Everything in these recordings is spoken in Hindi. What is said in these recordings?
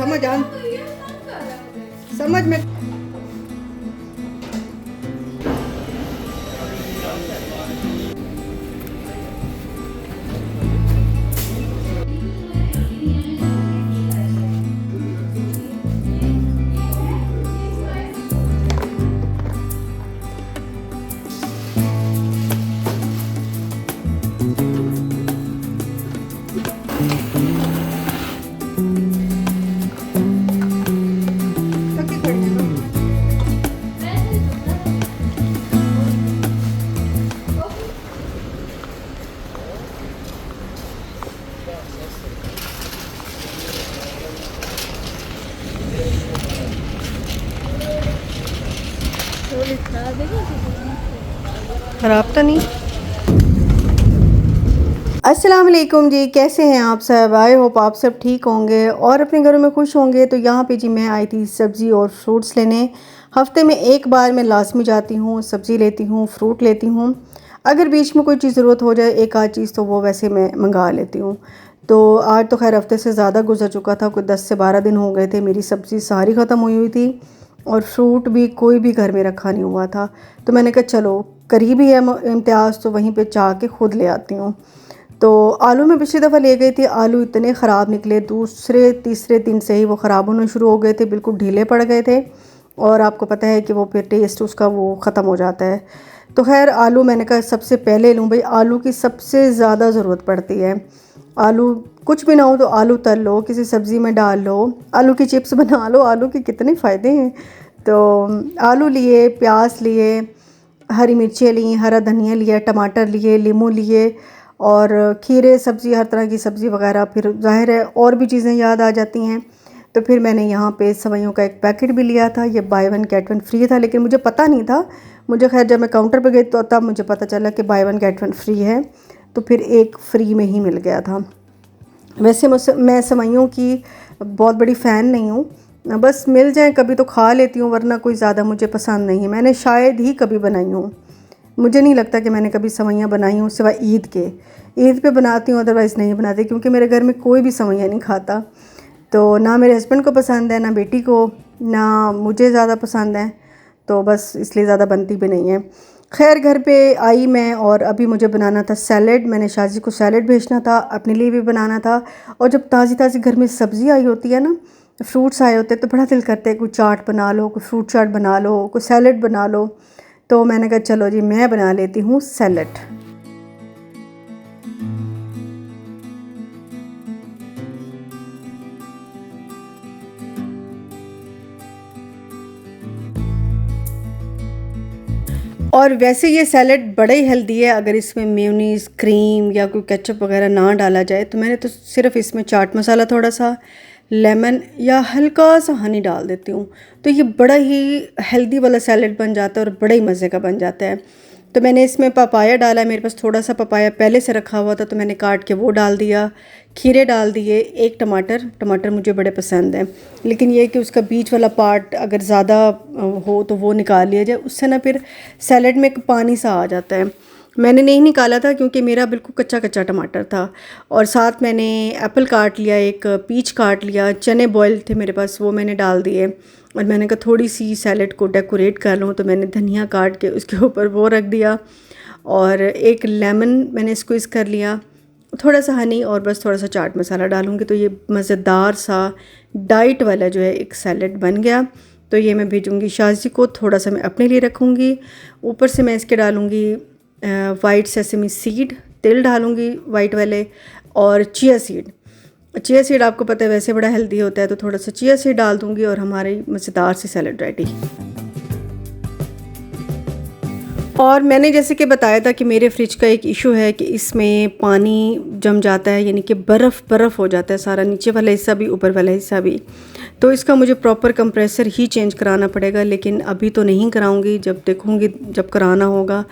समझ आ समझ में खराब तो नहीं। अस्सलाम वालेकुम जी, कैसे हैं आप सब? आई होप आप सब ठीक होंगे और अपने घरों में खुश होंगे। तो यहाँ पे जी मैं आई थी सब्ज़ी और फ्रूट्स लेने। हफ्ते में एक बार मैं लाजमी जाती हूँ, सब्ज़ी लेती हूँ, फ्रूट लेती हूँ। अगर बीच में कोई चीज़ ज़रूरत हो जाए एक आध चीज़ तो वो वैसे मैं मंगा लेती हूँ। तो आज तो खैर हफ्ते से ज़्यादा गुजर चुका था, कोई 10 से 12 दिन हो गए थे। मेरी सब्ज़ी सारी ख़त्म हुई थी और फ्रूट भी कोई भी घर में रखा नहीं हुआ था। तो मैंने कहा चलो करीब ही है इम्तियाज़, तो वहीं पर जा के ख़ुद ले आती हूँ। तो आलू मैं पिछली दफ़ा ले गई थी, आलू इतने ख़राब निकले, दूसरे तीसरे दिन से ही वो ख़राब होने शुरू हो गए थे, बिल्कुल ढीले पड़ गए थे। और आपको पता है कि वो फिर टेस्ट उसका वो ख़त्म हो जाता है। तो खैर आलू मैंने कहा सबसे पहले लूँ भाई, आलू की सबसे ज़्यादा ज़रूरत पड़ती है। आलू कुछ भी ना हो तो आलू तल लो, किसी सब्ज़ी में डाल लो, आलू की चिप्स बना लो, आलू के कितने फ़ायदे हैं। तो आलू लिए, प्याज लिए, हरी मिर्चें ली, हरा धनिया लिया, टमाटर लिए, नींबू लिए और खीरे, सब्ज़ी, हर तरह की सब्ज़ी वगैरह। फिर ज़ाहिर है और भी चीज़ें याद आ जाती हैं। तो फिर मैंने यहाँ पे सेवइयों का एक पैकेट भी लिया था, ये by one get one free था, लेकिन मुझे पता नहीं था। मुझे खैर जब मैं काउंटर पे गई तो तब मुझे पता चला कि by one get one free है, तो फिर एक फ्री में ही मिल गया था। वैसे मैं सेवइयों की बहुत बड़ी फ़ैन नहीं हूँ, बस मिल जाए कभी तो खा लेती हूँ, वरना कोई ज़्यादा मुझे पसंद नहीं है। मैंने शायद ही कभी बनाई हूँ, मुझे नहीं लगता कि मैंने कभी सेवइयाँ बनाई हूँ सिवाय ईद के। ईद पे बनाती हूँ, अदरवाइज़ नहीं बनाती, क्योंकि मेरे घर में कोई भी सेवइयाँ नहीं खाता। तो ना मेरे हस्बैंड को पसंद है, ना बेटी को, ना मुझे ज़्यादा पसंद है, तो बस इसलिए ज़्यादा बनती भी नहीं है। खैर घर पे आई मैं और अभी मुझे बनाना था सैलड। मैंने शाजी को सैलड भेजना था, अपने लिए भी बनाना था। और जब ताज़ी ताज़ी घर में सब्ज़ी आई होती है ना, फ्रूट्स आए होते हैं, तो बड़ा दिल करता है कोई चाट बना लो, कोई फ्रूट चाट बना लो, कोई सैलड बना लो। तो मैंने कहा चलो जी मैं बना लेती हूँ सैलड। और वैसे ये सैलड बड़ा ही हेल्दी है अगर इसमें मेयोनीज़, क्रीम या कोई केचप वगैरह ना डाला जाए। तो मैंने तो सिर्फ इसमें चाट मसाला, थोड़ा सा लेमन या हल्का सा हनी डाल देती हूँ। तो ये बड़ा ही हेल्दी वाला सैलड बन जाता है और बड़ा ही मज़े का बन जाता है। तो मैंने इसमें पपाया डाला है, मेरे पास थोड़ा सा पपाया पहले से रखा हुआ था, तो मैंने काट के वो डाल दिया। खीरे डाल दिए, एक टमाटर, टमाटर मुझे बड़े पसंद हैं, लेकिन ये कि उसका बीच वाला पार्ट अगर ज़्यादा हो तो वो निकाल लिया जाए, उससे ना फिर सैलड में एक पानी सा आ जाता है। मैंने नहीं निकाला था क्योंकि मेरा बिल्कुल कच्चा कच्चा टमाटर था। और साथ मैंने एप्पल काट लिया, एक पीच काट लिया, चने बॉयल थे मेरे पास, वो मैंने डाल दिए। और मैंने कहा थोड़ी सी सैलड को डेकोरेट कर लूँ, तो मैंने धनिया काट के उसके ऊपर वो रख दिया। और एक लेमन मैंने स्क्वीज़ कर लिया, थोड़ा सा हनी और बस थोड़ा सा चाट मसाला डालूँगी, तो ये मज़ेदार सा डाइट वाला जो है एक सैलड बन गया। तो ये मैं भेजूँगी शाजी को, थोड़ा सा मैं अपने लिए रखूँगी। ऊपर से मैं इसके डालूँगी वाइट सेसमी सीड, तिल डालूँगी वाइट वाले, और चिया सीड। चिया सीड आपको पता है वैसे बड़ा हेल्दी होता है, तो थोड़ा सा चिया सीड डाल दूँगी और हमारी मज़ेदार सी सैलड रेडी। और मैंने जैसे कि बताया था कि मेरे फ्रिज का एक इशू है कि इसमें पानी जम जाता है, यानी कि बर्फ़ हो जाता है सारा, नीचे वाला हिस्सा भी ऊपर वाला हिस्सा भी। तो इसका मुझे प्रॉपर कंप्रेसर ही चेंज कराना पड़ेगा, लेकिन अभी तो नहीं कराऊंगी, जब देखूंगी जब कराना होगा।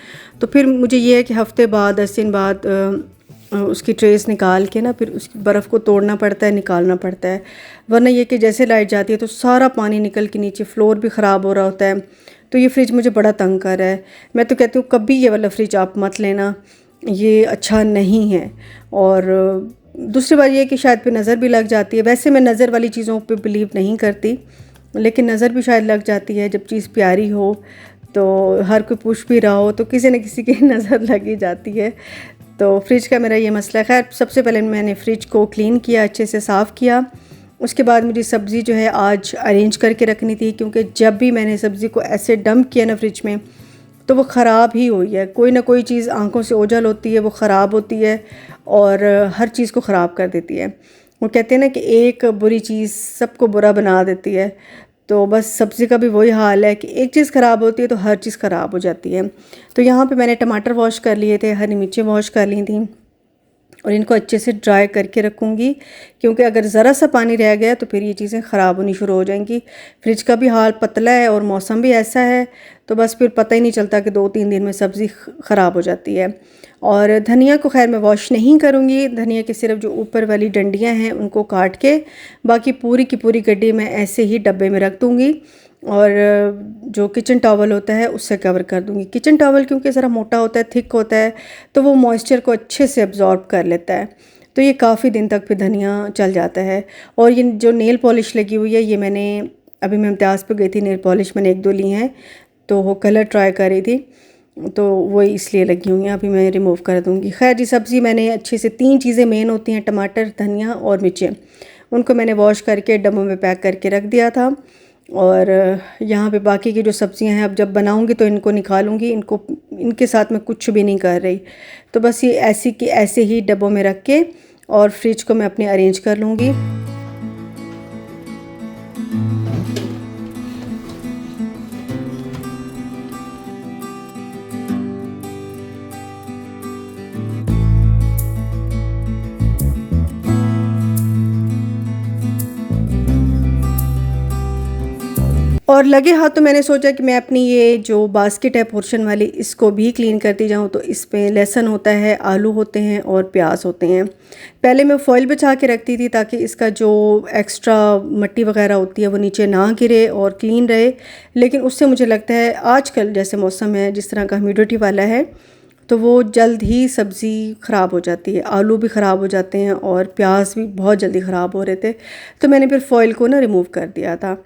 तो फिर मुझे ये है कि हफ़्ते बाद 10 दिन बाद उसकी ट्रेस निकाल के ना फिर उसकी बर्फ़ को तोड़ना पड़ता है, निकालना पड़ता है। वरना ये कि जैसे लाइट जाती है तो सारा पानी निकल के नीचे फ्लोर भी ख़राब हो रहा होता है। तो ये फ्रिज मुझे बड़ा तंग कर रहा है। मैं तो कहती हूँ कभी ये वाला फ्रिज आप मत लेना, ये अच्छा नहीं है। और दूसरी बात ये है कि शायद पे नज़र भी लग जाती है। वैसे मैं नज़र वाली चीज़ों पे बिलीव नहीं करती, लेकिन नज़र भी शायद लग जाती है। जब चीज़ प्यारी हो तो हर कोई पूछ भी रहा हो तो किसी न किसी की नज़र लग ही जाती है। तो फ्रिज का मेरा ये मसला है। खैर, सबसे पहले मैंने फ़्रिज को क्लीन किया, अच्छे से साफ़ किया। उसके बाद मुझे सब्ज़ी जो है आज अरेंज करके रखनी थी, क्योंकि जब भी मैंने सब्ज़ी को ऐसे डंप किया ना फ्रिज में, तो वो ख़राब ही हुई है। कोई ना कोई चीज़ आंखों से ओझल होती है, वो ख़राब होती है और हर चीज़ को ख़राब कर देती है। वो कहते हैं ना कि एक बुरी चीज़ सबको बुरा बना देती है। तो बस सब्ज़ी का भी वही हाल है कि एक चीज़ ख़राब होती है तो हर चीज़ ख़राब हो जाती है। तो यहाँ पे मैंने टमाटर वॉश कर लिए थे, हरी मिर्चें वॉश कर ली थी और इनको अच्छे से ड्राई करके रखूँगी, क्योंकि अगर ज़रा सा पानी रह गया तो फिर ये चीज़ें ख़राब होनी शुरू हो जाएंगी। फ्रिज का भी हाल पतला है और मौसम भी ऐसा है, तो बस फिर पता ही नहीं चलता कि 2-3 दिन में सब्ज़ी ख़राब हो जाती है। और धनिया को खैर मैं वॉश नहीं करूँगी, धनिया के सिर्फ जो ऊपर वाली डंडियाँ हैं उनको काट के बाकी पूरी की पूरी गड्डी मैं ऐसे ही डब्बे में रख दूँगी और जो किचन टॉवल होता है उससे कवर कर दूँगी। किचन टॉवल क्योंकि ज़रा मोटा होता है, थिक होता है, तो वो मॉइस्चर को अच्छे से अब्ज़ॉर्ब कर लेता है, तो ये काफ़ी दिन तक फिर धनिया चल जाता है। और ये जो नेल पॉलिश लगी हुई है, ये मैंने अभी मैं इम्तियाज़ पे गई थी, नेल पॉलिश मैंने 1-2 ली हैं, तो वो कलर ट्राई कर रही थी, तो वो इसलिए लगी हुई हैं। अभी मैं रिमूव कर दूँगी। खैर जी, सब्ज़ी मैंने अच्छे से 3 चीज़ें मेन होती हैं, टमाटर, धनिया और मिर्चें, उनको मैंने वॉश करके डब्बों में पैक करके रख दिया था। और यहाँ पे बाकी की जो सब्ज़ियाँ हैं, अब जब बनाऊँगी तो इनको निकालूँगी, इनके साथ मैं कुछ भी नहीं कर रही। तो बस ये ऐसी की ऐसे ही डब्बों में रख के और फ्रिज को मैं अपने अरेंज कर लूँगी। और लगे हाथ तो मैंने सोचा कि मैं अपनी ये जो बास्केट है पोर्शन वाली, इसको भी क्लीन करती जाऊँ। तो इसमें लहसुन होता है, आलू होते हैं और प्याज होते हैं। पहले मैं फॉइल बिछा के रखती थी ताकि इसका जो एक्स्ट्रा मिट्टी वगैरह होती है वो नीचे ना गिरे और क्लीन रहे, लेकिन उससे मुझे लगता है आजकल जैसे मौसम है, जिस तरह का ह्यूमिडिटी वाला है, तो वो जल्द ही सब्ज़ी ख़राब हो जाती है, आलू भी ख़राब हो जाते हैं और प्याज भी बहुत जल्दी ख़राब हो रहे थे। तो मैंने फिर फॉइल को ना रिमूव कर दिया था।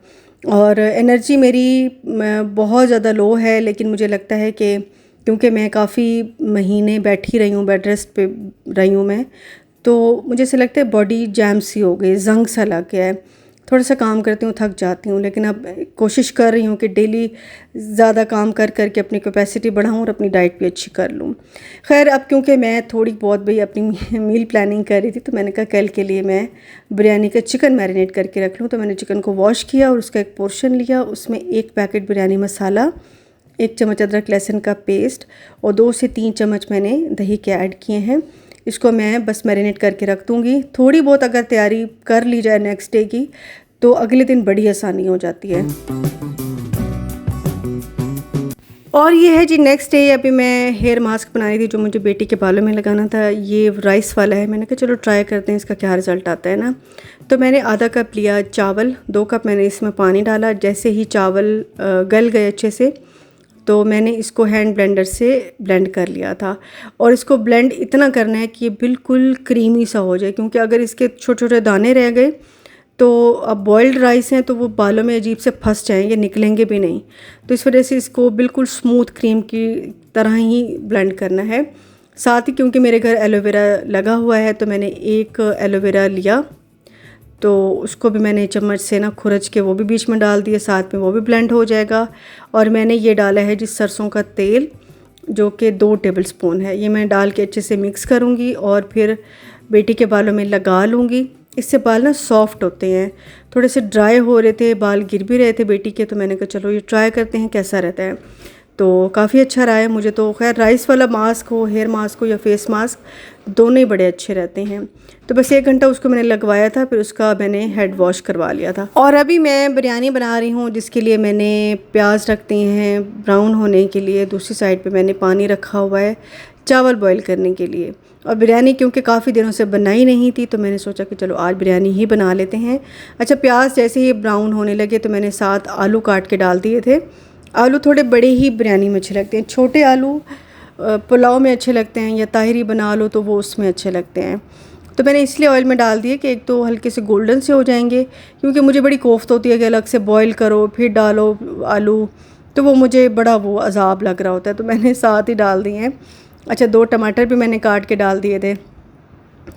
और एनर्जी मेरी बहुत ज़्यादा लो है, लेकिन मुझे लगता है कि क्योंकि मैं काफ़ी महीने बैठी रही हूँ, बेड रेस्ट पे रही हूँ मैं, तो मुझे ऐसा लगता है बॉडी जैम सी हो गई, ज़ंग सा लग गया है। थोड़ा सा काम करती हूँ, थक जाती हूँ, लेकिन अब कोशिश कर रही हूँ कि डेली ज़्यादा काम कर कर के अपनी कैपेसिटी बढ़ाऊँ और अपनी डाइट भी अच्छी कर लूँ। खैर, अब क्योंकि मैं थोड़ी बहुत भाई अपनी मील प्लानिंग कर रही थी, तो मैंने कहा कल के लिए मैं बिरयानी का चिकन मैरिनेट करके रख लूँ। तो मैंने चिकन को वॉश किया और उसका एक पोर्शन लिया, उसमें 1 पैकेट बिरयानी मसाला, 1 चम्मच अदरक लहसुन का पेस्ट और 2 से 3 चम्मच मैंने दही के ऐड किए हैं। इसको मैं बस मैरिनेट करके रख दूँगी। थोड़ी बहुत अगर तैयारी कर ली जाए नेक्स्ट डे की, तो अगले दिन बड़ी आसानी हो जाती है। और ये है जी नेक्स्ट डे, अभी मैं हेयर मास्क बना रही थी जो मुझे बेटी के बालों में लगाना था। ये राइस वाला है, मैंने कहा चलो ट्राई करते हैं इसका क्या रिज़ल्ट आता है ना। तो मैंने आधा कप लिया चावल, 2 कप मैंने इसमें पानी डाला। जैसे ही चावल गल गए अच्छे से, तो मैंने इसको हैंड ब्लेंडर से ब्लेंड कर लिया था। और इसको ब्लेंड इतना करना है कि ये बिल्कुल क्रीमी सा हो जाए, क्योंकि अगर इसके छोटे छोटे दाने रह गए तो अब बॉइल्ड राइस हैं तो वो बालों में अजीब से फंस जाएंगे, निकलेंगे भी नहीं। तो इस वजह से इसको बिल्कुल स्मूथ क्रीम की तरह ही ब्लेंड करना है। साथ ही क्योंकि मेरे घर एलोवेरा लगा हुआ है, तो मैंने 1 एलोवेरा लिया, तो उसको भी मैंने चम्मच से ना खुरच के वो भी बीच में डाल दिया, साथ में वो भी ब्लेंड हो जाएगा। और मैंने ये डाला है जिस सरसों का तेल, जो कि 2 टेबल स्पून है। ये मैं डाल के अच्छे से मिक्स करूँगी और फिर बेटी के बालों में लगा लूँगी। इससे बाल ना सॉफ्ट होते हैं। थोड़े से ड्राई हो रहे थे, बाल गिर भी रहे थे बेटी के, तो मैंने कहा चलो ये ट्राई करते हैं कैसा रहता है। तो काफ़ी अच्छा रहा है मुझे तो। खैर, राइस वाला मास्क हो, हेयर मास्क हो या फेस मास्क, दोनों ही बड़े अच्छे रहते हैं। तो बस 1 घंटा उसको मैंने लगवाया था, फिर उसका मैंने हेड वॉश करवा लिया था। और अभी मैं बिरयानी बना रही हूँ, जिसके लिए मैंने प्याज रख दिए हैं ब्राउन होने के लिए। दूसरी साइड पे मैंने पानी रखा हुआ है चावल बॉईल करने के लिए। और बिरयानी क्योंकि काफ़ी दिनों से बनाई नहीं थी, तो मैंने सोचा कि चलो आज बिरयानी ही बना लेते हैं। अच्छा, प्याज जैसे ही ब्राउन होने लगे तो मैंने 7 आलू काट के डाल दिए थे। आलू थोड़े बड़े ही बिरयानी में अच्छे लगते हैं। छोटे आलू पुलाव में अच्छे लगते हैं, या ताहिरी बना लो तो वो उसमें अच्छे लगते हैं। तो मैंने इसलिए ऑयल में डाल दिए कि एक तो हल्के से गोल्डन से हो जाएंगे, क्योंकि मुझे बड़ी कोफ्त होती है कि अलग से बॉईल करो फिर डालो आलू, तो वो मुझे बड़ा वो अजाब लग रहा होता है, तो मैंने साथ ही डाल दिए हैं। अच्छा, 2 टमाटर भी मैंने काट के डाल दिए थे,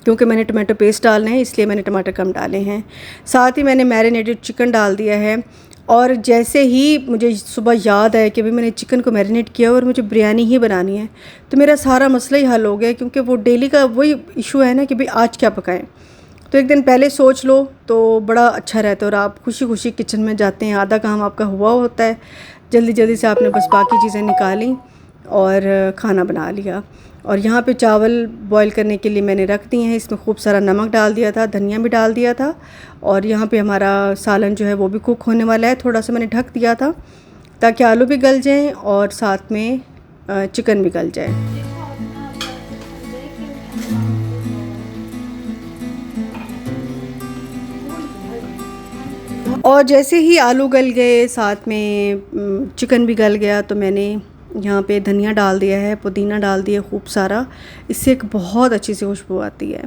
क्योंकि मैंने टमाटो पेस्ट डालना है इसलिए मैंने टमाटर कम डाले हैं। साथ ही मैंने मैरिनेटेड चिकन डाल दिया है। और जैसे ही मुझे सुबह याद आया कि भाई मैंने चिकन को मैरिनेट किया और मुझे बिरयानी ही बनानी है, तो मेरा सारा मसला ही हल हो गया, क्योंकि वो डेली का वही इशू है ना कि भाई आज क्या पकाएं। तो एक दिन पहले सोच लो तो बड़ा अच्छा रहता है, और आप खुशी खुशी किचन में जाते हैं, आधा काम आपका हुआ होता है, जल्दी जल्दी से आपने बस बाकी चीज़ें निकाली और खाना बना लिया। और यहाँ पे चावल बॉईल करने के लिए मैंने रख दिए हैं, इसमें खूब सारा नमक डाल दिया था, धनिया भी डाल दिया था। और यहाँ पे हमारा सालन जो है वो भी कुक होने वाला है, थोड़ा सा मैंने ढक दिया था ताकि आलू भी गल जाएं और साथ में चिकन भी गल जाए। और जैसे ही आलू गल गए, साथ में चिकन भी गल गया, तो मैंने यहाँ पे धनिया डाल दिया है, पुदीना डाल दिया खूब सारा, इससे एक बहुत अच्छी सी खुशबू आती है।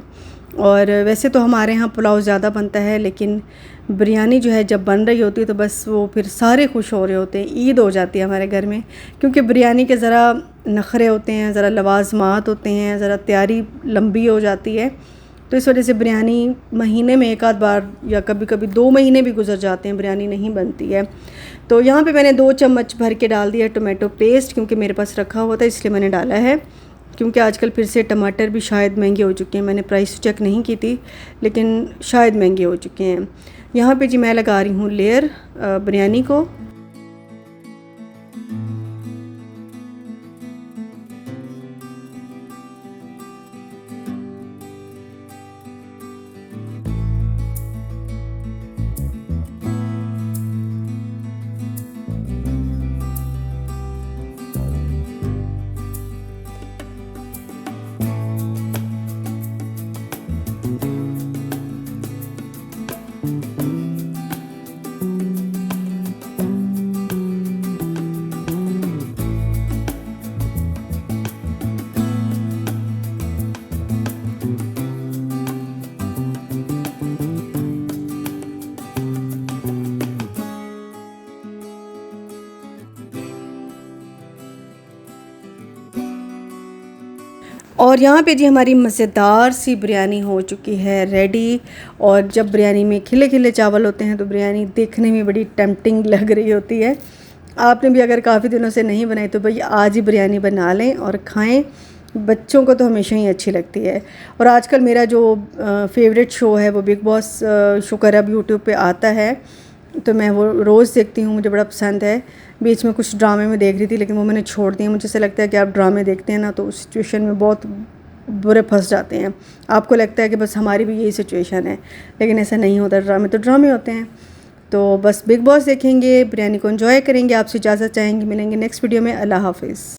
और वैसे तो हमारे यहाँ पुलाव ज़्यादा बनता है, लेकिन बिरयानी जो है जब बन रही होती है तो बस वो फिर सारे खुश हो रहे होते हैं, ईद हो जाती है हमारे घर में, क्योंकि बिरयानी के ज़रा नखरे होते हैं, ज़रा लवाजमात होते हैं, ज़रा तैयारी लंबी हो जाती है। तो इस वजह से बिरयानी महीने में एक आध बार या कभी कभी 2 महीने भी गुजर जाते हैं, बिरयानी नहीं बनती है। तो यहाँ पे मैंने 2 चम्मच भर के डाल दिया टोमेटो पेस्ट, क्योंकि मेरे पास रखा हुआ था इसलिए मैंने डाला है, क्योंकि आजकल फिर से टमाटर भी शायद महंगे हो चुके हैं। मैंने प्राइस चेक नहीं की थी, लेकिन शायद महंगे हो चुके हैं। यहाँ पे जी मैं लगा रही हूँ लेयर बिरयानी को। और यहाँ पे जी हमारी मज़ेदार सी बिरयानी हो चुकी है रेडी। और जब बिरयानी में खिले खिले चावल होते हैं तो बिरयानी देखने में बड़ी टेम्पटिंग लग रही होती है। आपने भी अगर काफ़ी दिनों से नहीं बनाई तो भाई आज ही बिरयानी बना लें और खाएं। बच्चों को तो हमेशा ही अच्छी लगती है। और आजकल मेरा जो फेवरेट शो है वो बिग बॉस शो कर अब यूट्यूब पे आता है, तो मैं वो रोज़ देखती हूँ, मुझे बड़ा पसंद है। बीच में कुछ ड्रामे में देख रही थी, लेकिन वो मैंने छोड़ दिए। मुझे ऐसा लगता है कि आप ड्रामे देखते हैं ना तो उस सिचुएशन में बहुत बुरे फंस जाते हैं। आपको लगता है कि बस हमारी भी यही सिचुएशन है, लेकिन ऐसा नहीं होता। ड्रामे तो ड्रामे होते हैं। तो बस बिग बॉस देखेंगे, बिरयानी को एंजॉय करेंगे। आपसे इजाज़त चाहेंगे, मिलेंगे नेक्स्ट वीडियो में। अल्लाह हाफिज़।